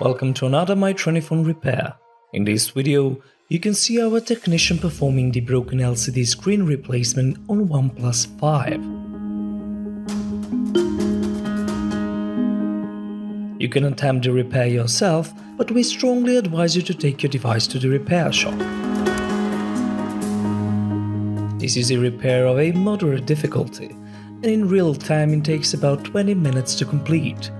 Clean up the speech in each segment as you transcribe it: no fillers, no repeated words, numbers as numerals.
Welcome to another MyTrendyPhone repair. In this video, you can see our technician performing the broken LCD screen replacement on OnePlus 5. You can attempt the repair yourself, but we strongly advise you to take your device to the repair shop. This is a repair of a moderate difficulty, and in real time it takes about 20 minutes to complete.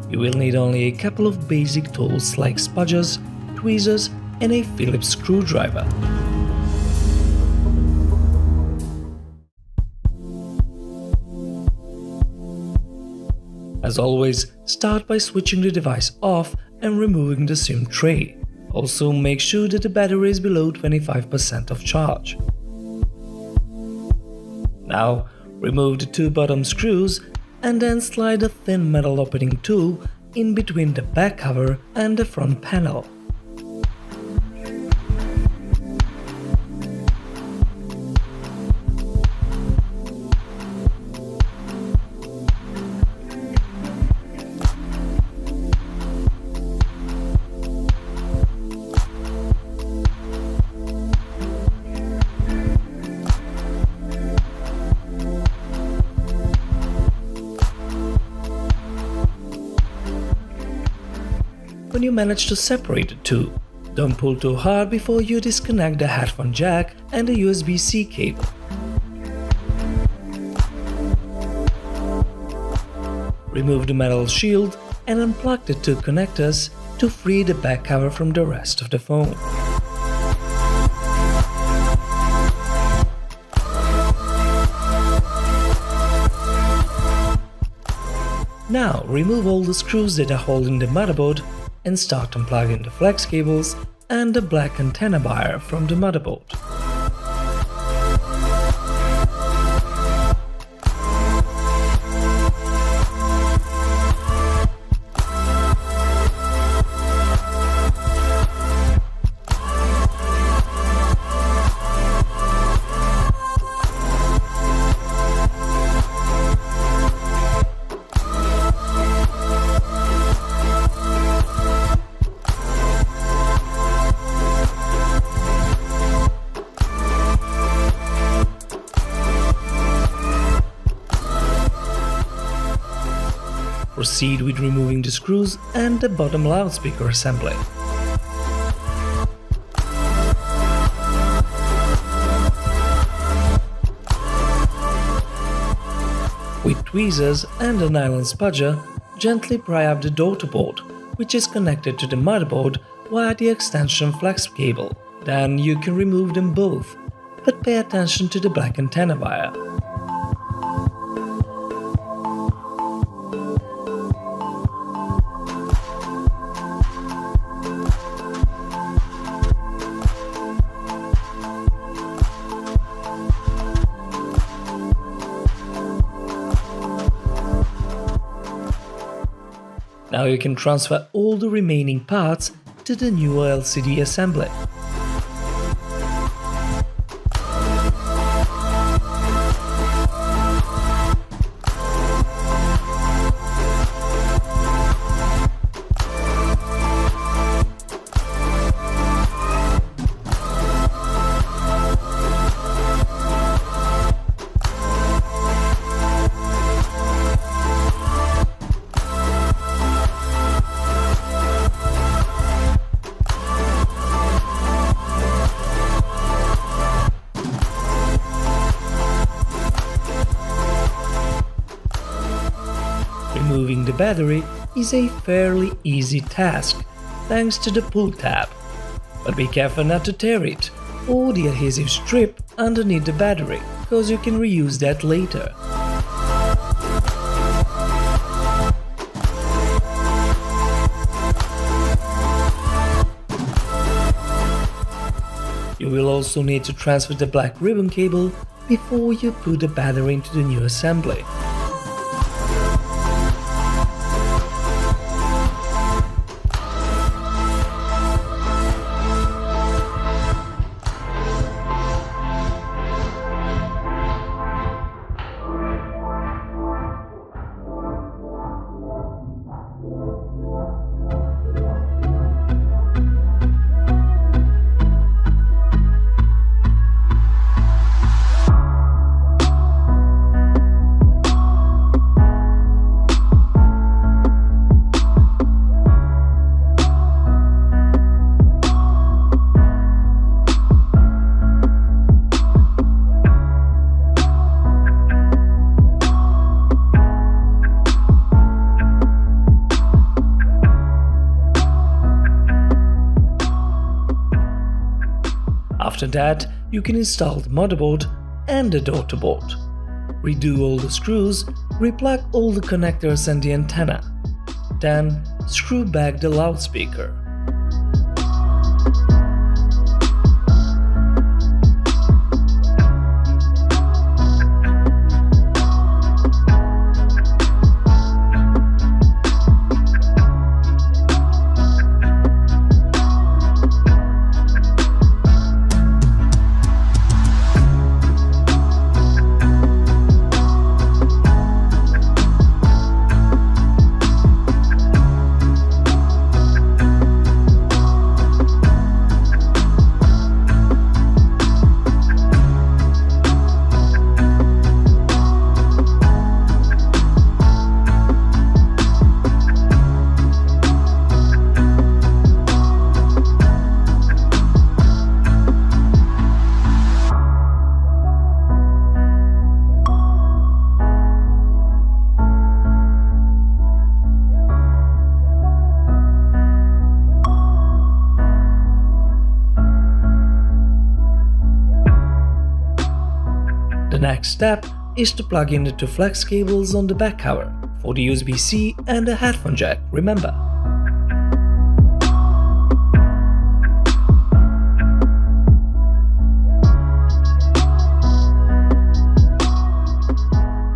You will need only a couple of basic tools like spudgers, tweezers, and a Phillips screwdriver. As always, start by switching the device off and removing the SIM tray. Also, make sure that the battery is below 25% of charge. Now, remove the two bottom screws and then slide a thin metal opening tool in between the back cover and the front panel. When you manage to separate the two, don't pull too hard before you disconnect the headphone jack and the USB-C cable. Remove the metal shield and unplug the two connectors to free the back cover from the rest of the phone. Now remove all the screws that are holding the motherboard and start unplugging the flex cables and the black antenna wire from the motherboard. Proceed with removing the screws and the bottom loudspeaker assembly. With tweezers and a nylon spudger, gently pry up the daughter board, which is connected to the motherboard via the extension flex cable. Then you can remove them both, but pay attention to the black antenna wire. Now you can transfer all the remaining parts to the new LCD assembly. Removing the battery is a fairly easy task, thanks to the pull tab. But be careful not to tear it, or the adhesive strip underneath the battery, because you can reuse that later. You will also need to transfer the black ribbon cable before you put the battery into the new assembly. After that, you can install the motherboard and the daughter board. Redo all the screws, replug all the connectors and the antenna. Then, screw back the loudspeaker. The next step is to plug in the two flex cables on the back cover for the USB-C and the headphone jack, remember.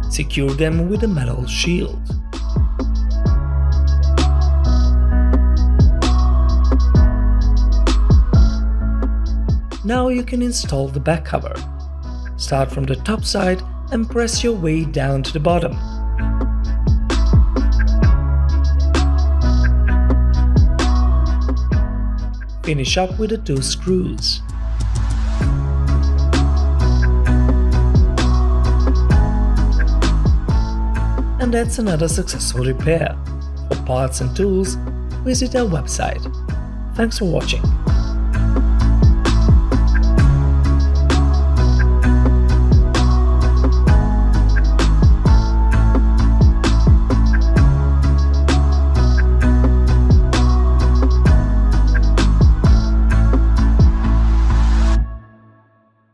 Secure them with a metal shield. Now you can install the back cover. Start from the top side and press your way down to the bottom. Finish up with the two screws. And that's another successful repair. For parts and tools, visit our website. Thanks for watching.